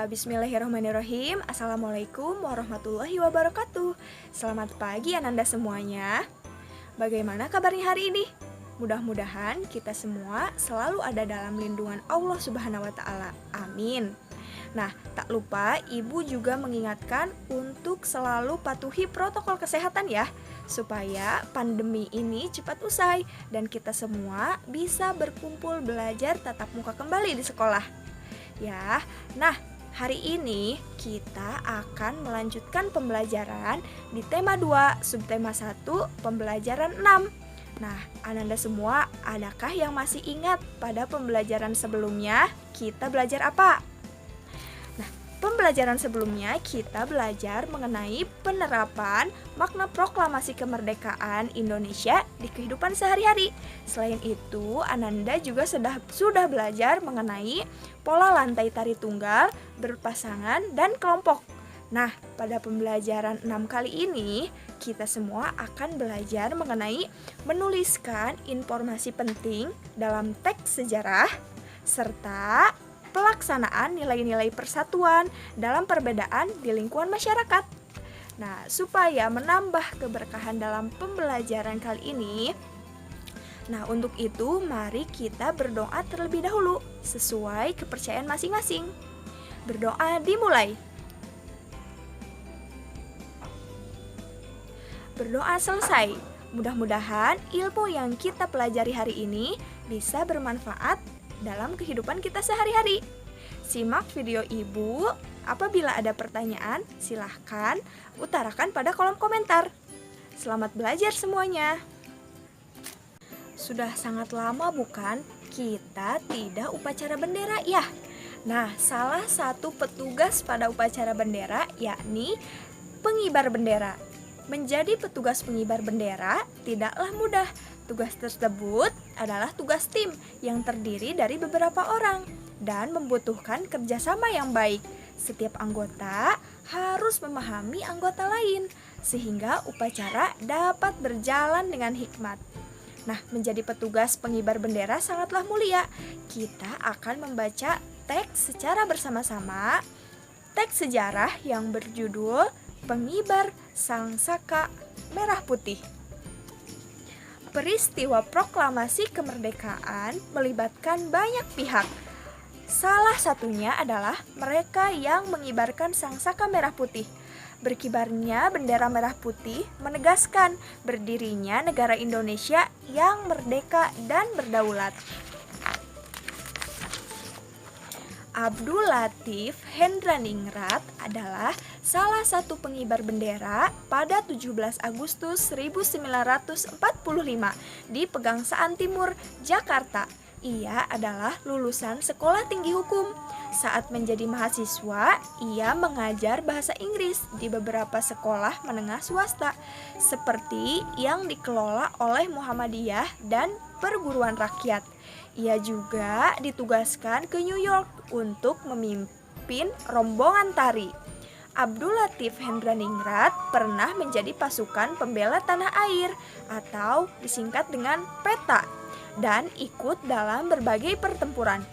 Bismillahirrahmanirrahim. Assalamualaikum warahmatullahi wabarakatuh. Selamat pagi Ananda semuanya. Bagaimana kabarnya hari ini? Mudah-mudahan kita semua selalu ada dalam lindungan Allah Subhanahu wa Ta'ala. Amin. Nah, tak lupa Ibu juga mengingatkan untuk selalu patuhi protokol kesehatan ya, supaya pandemi ini cepat usai dan kita semua bisa berkumpul belajar tatap muka kembali di sekolah. Ya, nah hari ini kita akan melanjutkan pembelajaran di tema 2, subtema 1, pembelajaran 6. Nah, Ananda semua, adakah yang masih ingat pada pembelajaran sebelumnya kita belajar apa? Pembelajaran sebelumnya kita belajar mengenai penerapan makna proklamasi kemerdekaan Indonesia di kehidupan sehari-hari. Selain itu, Ananda juga sudah belajar mengenai pola lantai tari tunggal, berpasangan, dan kelompok. Nah, pada pembelajaran 6 kali ini, kita semua akan belajar mengenai menuliskan informasi penting dalam teks sejarah, serta pelaksanaan nilai-nilai persatuan dalam perbedaan di lingkungan masyarakat. Nah, supaya menambah keberkahan dalam pembelajaran kali ini, untuk itu mari kita berdoa terlebih dahulu sesuai kepercayaan masing-masing. Berdoa dimulai. Berdoa selesai. Mudah-mudahan ilmu yang kita pelajari hari ini bisa bermanfaat dalam kehidupan kita sehari-hari. Simak video Ibu. Apabila ada pertanyaan, silahkan utarakan pada kolom komentar. Selamat belajar semuanya. Sudah sangat lama bukan kita tidak upacara bendera ya? Nah, salah satu petugas pada upacara bendera yakni pengibar bendera. Menjadi petugas pengibar bendera tidaklah mudah. Tugas tersebut adalah tugas tim yang terdiri dari beberapa orang dan membutuhkan kerjasama yang baik. Setiap anggota harus memahami anggota lain sehingga upacara dapat berjalan dengan hikmat. Nah, menjadi petugas pengibar bendera sangatlah mulia. Kita akan membaca teks secara bersama-sama. Teks sejarah yang berjudul Pengibar Sangsaka Merah Putih. Peristiwa proklamasi kemerdekaan melibatkan banyak pihak. Salah satunya adalah mereka yang mengibarkan sangsaka merah putih. Berkibarnya bendera merah putih menegaskan berdirinya negara Indonesia yang merdeka dan berdaulat. Abdul Latif Hendraningrat adalah salah satu pengibar bendera pada 17 Agustus 1945 di Pegangsaan Timur, Jakarta. Ia adalah lulusan Sekolah Tinggi Hukum. Saat menjadi mahasiswa, ia mengajar bahasa Inggris di beberapa sekolah menengah swasta, seperti yang dikelola oleh Muhammadiyah dan perguruan rakyat. Ia juga ditugaskan ke New York untuk memimpin rombongan tari. Abdul Latif Hendraningrat pernah menjadi pasukan pembela tanah air atau disingkat dengan PETA dan ikut dalam berbagai pertempuran.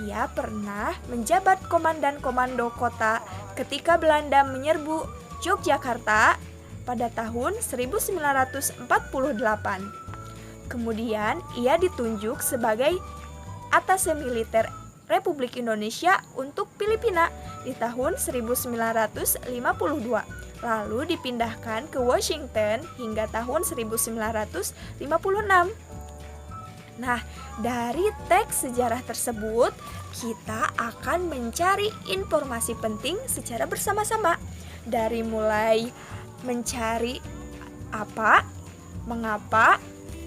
Ia pernah menjabat komandan komando kota ketika Belanda menyerbu Yogyakarta pada tahun 1948. Kemudian ia ditunjuk sebagai Atase Militer Republik Indonesia untuk Filipina di tahun 1952, lalu dipindahkan ke Washington hingga tahun 1956. Nah, dari teks sejarah tersebut, kita akan mencari informasi penting secara bersama-sama. Dari mulai mencari apa, mengapa,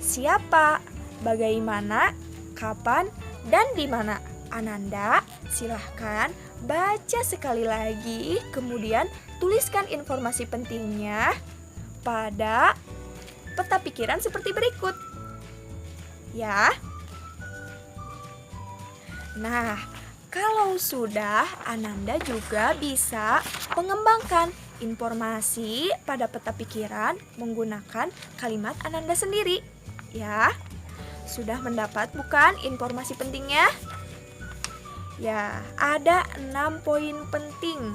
siapa, bagaimana, kapan, dan di mana. Ananda, silahkan baca sekali lagi, kemudian tuliskan informasi pentingnya pada peta pikiran seperti berikut. Ya. Nah, kalau sudah, Ananda juga bisa mengembangkan informasi pada peta pikiran menggunakan kalimat Ananda sendiri. Ya. Sudah mendapat bukan informasi pentingnya? Ya, ada 6 poin penting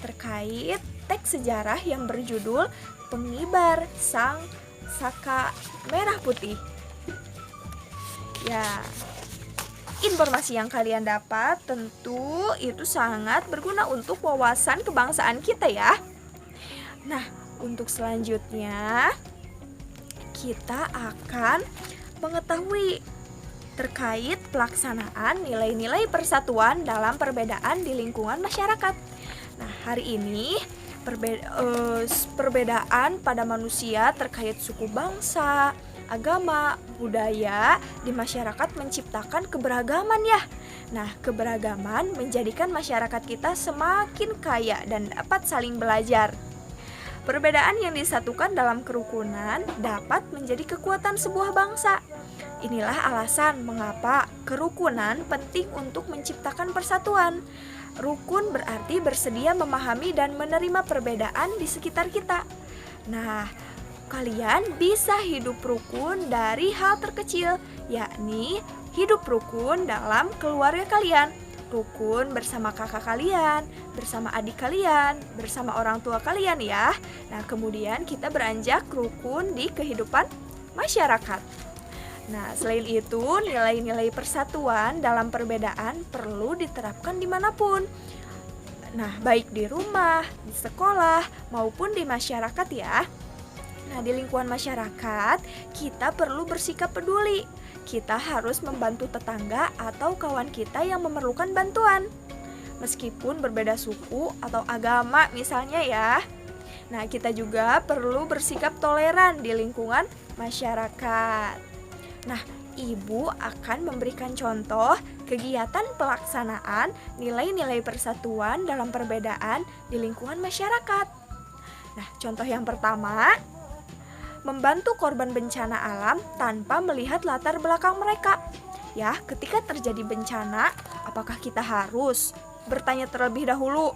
terkait teks sejarah yang berjudul Pengibar Sang Saka Merah Putih. Ya, informasi yang kalian dapat tentu itu sangat berguna untuk wawasan kebangsaan kita ya. Nah, untuk selanjutnya kita akan mengetahui terkait pelaksanaan nilai-nilai persatuan dalam perbedaan di lingkungan masyarakat. Nah, hari ini perbedaan pada manusia terkait suku bangsa, agama, budaya di masyarakat menciptakan keberagaman ya. Nah, keberagaman menjadikan masyarakat kita semakin kaya dan dapat saling belajar. Perbedaan yang disatukan dalam kerukunan dapat menjadi kekuatan sebuah bangsa. Inilah alasan mengapa kerukunan penting untuk menciptakan persatuan. Rukun berarti bersedia memahami dan menerima perbedaan di sekitar kita. Nah, kalian bisa hidup rukun dari hal terkecil, yakni hidup rukun dalam keluarga kalian. Rukun bersama kakak kalian, bersama adik kalian, bersama orang tua kalian ya. Nah, kemudian kita beranjak rukun di kehidupan masyarakat. Nah, selain itu, nilai-nilai persatuan dalam perbedaan perlu diterapkan dimanapun. Nah, baik di rumah, di sekolah, maupun di masyarakat ya. Nah, di lingkungan masyarakat, kita perlu bersikap peduli. Kita harus membantu tetangga atau kawan kita yang memerlukan bantuan. Meskipun berbeda suku atau agama misalnya ya. Nah, kita juga perlu bersikap toleran di lingkungan masyarakat. Nah, Ibu akan memberikan contoh kegiatan pelaksanaan nilai-nilai persatuan dalam perbedaan di lingkungan masyarakat. Nah, contoh yang pertama, membantu korban bencana alam tanpa melihat latar belakang mereka. Ya, ketika terjadi bencana, apakah kita harus bertanya terlebih dahulu,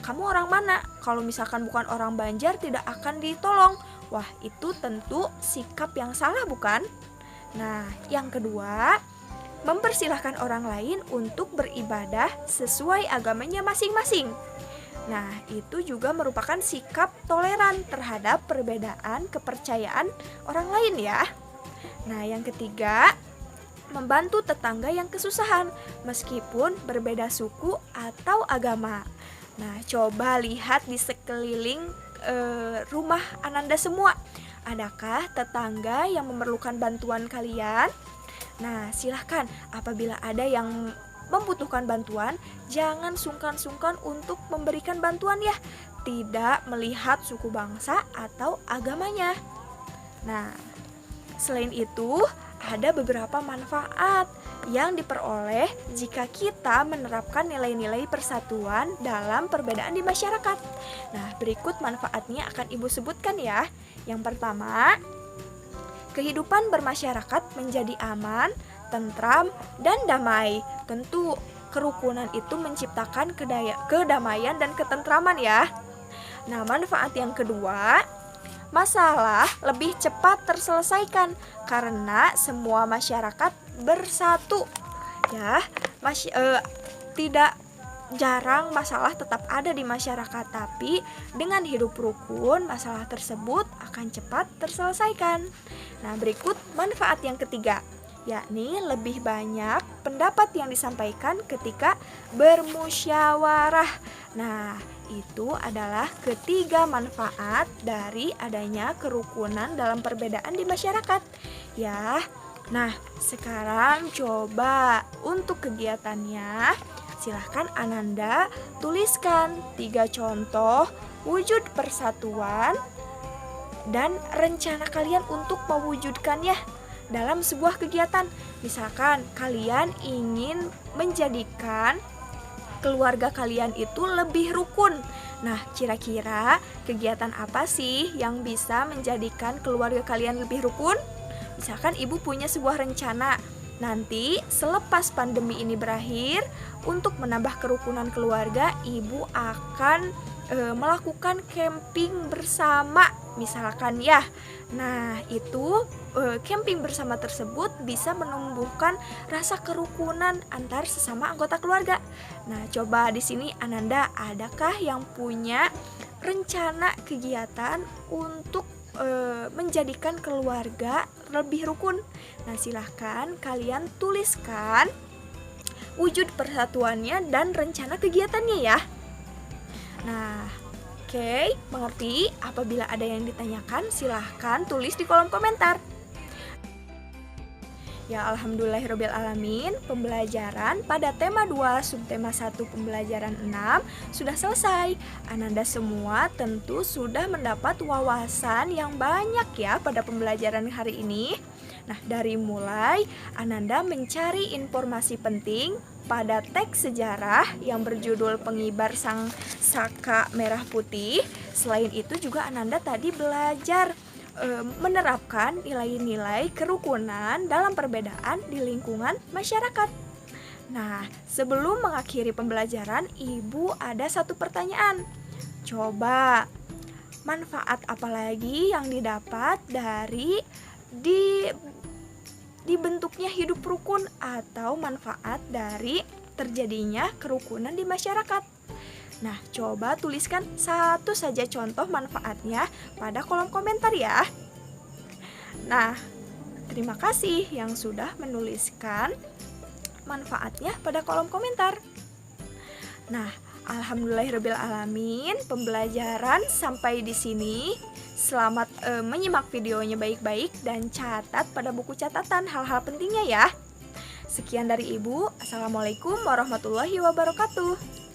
kamu orang mana? Kalau misalkan bukan orang Banjar tidak akan ditolong. Wah, itu tentu sikap yang salah bukan? Nah, yang kedua, mempersilahkan orang lain untuk beribadah sesuai agamanya masing-masing. Nah, itu juga merupakan sikap toleran terhadap perbedaan kepercayaan orang lain ya. Nah, yang ketiga, membantu tetangga yang kesusahan meskipun berbeda suku atau agama. Nah, coba lihat di sekeliling rumah Ananda semua. Adakah tetangga yang memerlukan bantuan kalian? Nah, silahkan apabila ada yang membutuhkan bantuan, jangan sungkan-sungkan untuk memberikan bantuan ya. Tidak melihat suku bangsa atau agamanya. Nah, selain itu, ada beberapa manfaat yang diperoleh jika kita menerapkan nilai-nilai persatuan dalam perbedaan di masyarakat. Nah, berikut manfaatnya akan Ibu sebutkan ya. Yang pertama, kehidupan bermasyarakat menjadi aman, tentram, dan damai. Tentu kerukunan itu menciptakan kedamaian dan ketentraman ya. Nah, manfaat yang kedua, masalah lebih cepat terselesaikan karena semua masyarakat bersatu. Ya, tidak jarang masalah tetap ada di masyarakat, tapi dengan hidup rukun, masalah tersebut akan cepat terselesaikan. Nah, berikut manfaat yang ketiga, yakni lebih banyak pendapat yang disampaikan ketika bermusyawarah. Nah, itu adalah ketiga manfaat dari adanya kerukunan dalam perbedaan di masyarakat. Ya, nah sekarang coba untuk kegiatannya, silahkan Ananda tuliskan 3 contoh wujud persatuan dan rencana kalian untuk mewujudkannya dalam sebuah kegiatan. Misalkan kalian ingin menjadikan keluarga kalian itu lebih rukun. Nah, kira-kira kegiatan apa sih yang bisa menjadikan keluarga kalian lebih rukun? Misalkan Ibu punya sebuah rencana, nanti selepas pandemi ini berakhir, untuk menambah kerukunan keluarga, Ibu akan melakukan camping bersama misalkan ya. Nah, itu camping bersama tersebut bisa menumbuhkan rasa kerukunan antar sesama anggota keluarga. Nah, coba di sini Ananda, adakah yang punya rencana kegiatan untuk menjadikan keluarga lebih rukun? Nah, silahkan kalian tuliskan wujud persatuannya dan rencana kegiatannya ya. Nah, oke, mengerti? Apabila ada yang ditanyakan, silahkan tulis di kolom komentar. Ya, alhamdulillahirrabbilalamin, pembelajaran pada tema 2 subtema 1 pembelajaran 6 sudah selesai. Ananda semua tentu sudah mendapat wawasan yang banyak ya pada pembelajaran hari ini. Nah, dari mulai Ananda mencari informasi penting pada teks sejarah yang berjudul Pengibar Sang Saka Merah Putih. Selain itu juga Ananda tadi belajar menerapkan nilai-nilai kerukunan dalam perbedaan di lingkungan masyarakat. Nah, sebelum mengakhiri pembelajaran, Ibu ada satu pertanyaan. Coba, manfaat apa lagi yang didapat dari dibentuknya hidup rukun atau manfaat dari terjadinya kerukunan di masyarakat? Nah, coba tuliskan satu saja contoh manfaatnya pada kolom komentar ya. Nah, terima kasih yang sudah menuliskan manfaatnya pada kolom komentar. Nah, alhamdulillahirrabbilalamin, pembelajaran sampai di sini. Selamat menyimak videonya baik-baik dan catat pada buku catatan hal-hal pentingnya ya. Sekian dari Ibu. Assalamualaikum warahmatullahi wabarakatuh.